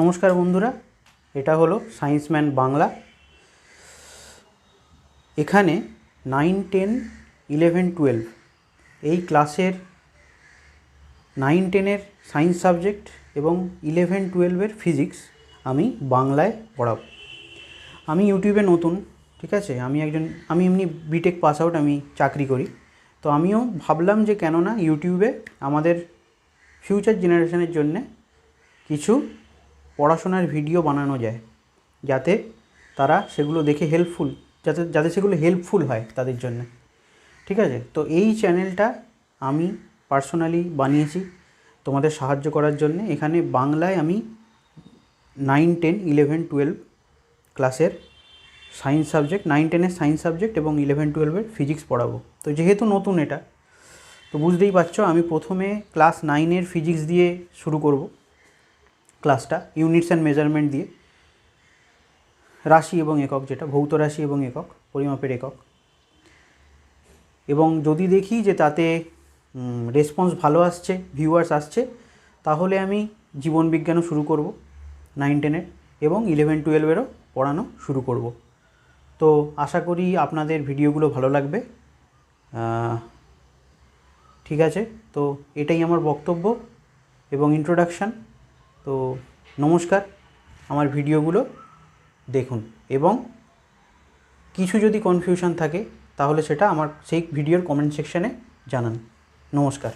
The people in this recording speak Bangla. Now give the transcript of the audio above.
নমস্কার বন্ধুরা, এটা হলো সায়েন্সম্যান বাংলা। এখানে 9, 10, 11, 12 এই ক্লাসের 9, 10-এর সায়েন্স সাবজেক্ট এবং 11, 12-এর ফিজিক্স আমি বাংলায় পড়াবো। আমি ইউটিউবে নতুন, ঠিক আছে। আমি এমনি বিটেক পাস আউট, আমি চাকরি করি। তো আমিও ভাবলাম যে কেননা ইউটিউবে আমাদের ফিউচার জেনারেশনের জন্যে কিছু পড়াশোনার ভিডিও বানানো যায়, যাতে তারা সেগুলো দেখে যাতে সেগুলো হেল্পফুল হয় তাদের জন্য, ঠিক আছে। তো এই চ্যানেলটা আমি পার্সোনালি বানিয়েছি তোমাদের সাহায্য করার জন্য। এখানে বাংলায় আমি 9, 10, 11, 12 ক্লাসের সায়েন্স সাবজেক্ট, 9, 10-এর সায়েন্স সাবজেক্ট এবং 11, 12-এর ফিজিক্স পড়াবো। তো যেহেতু নতুন এটা, তো বুঝতেই পারছো, আমি প্রথমে ক্লাস 9-এর ফিজিক্স দিয়ে শুরু করব ক্লাসটা, ইউনিটস অ্যান্ড মেজারমেন্ট দিয়ে, রাশি এবং একক, যেটা ভৌত রাশি এবং একক, পরিমাপের একক। এবং যদি দেখি যে তাতে রেসপন্স ভালো আসছে, ভিউয়ার্স আসছে, তাহলে আমি জীবনবিজ্ঞানও শুরু করব 9, 10-এর, এবং 11, 12-এরও পড়ানো শুরু করব। তো আশা করি আপনাদের ভিডিওগুলো ভালো লাগবে। ঠিক আছে, তো এটাই আমার বক্তব্য এবং ইন্ট্রোডাকশান। তো নমস্কার, আমার ভিডিওগুলো দেখুন এবং কিছু যদি কনফিউশন থাকে তাহলে সেটা আমার সেই ভিডিওর কমেন্ট সেকশানে জানান। নমস্কার।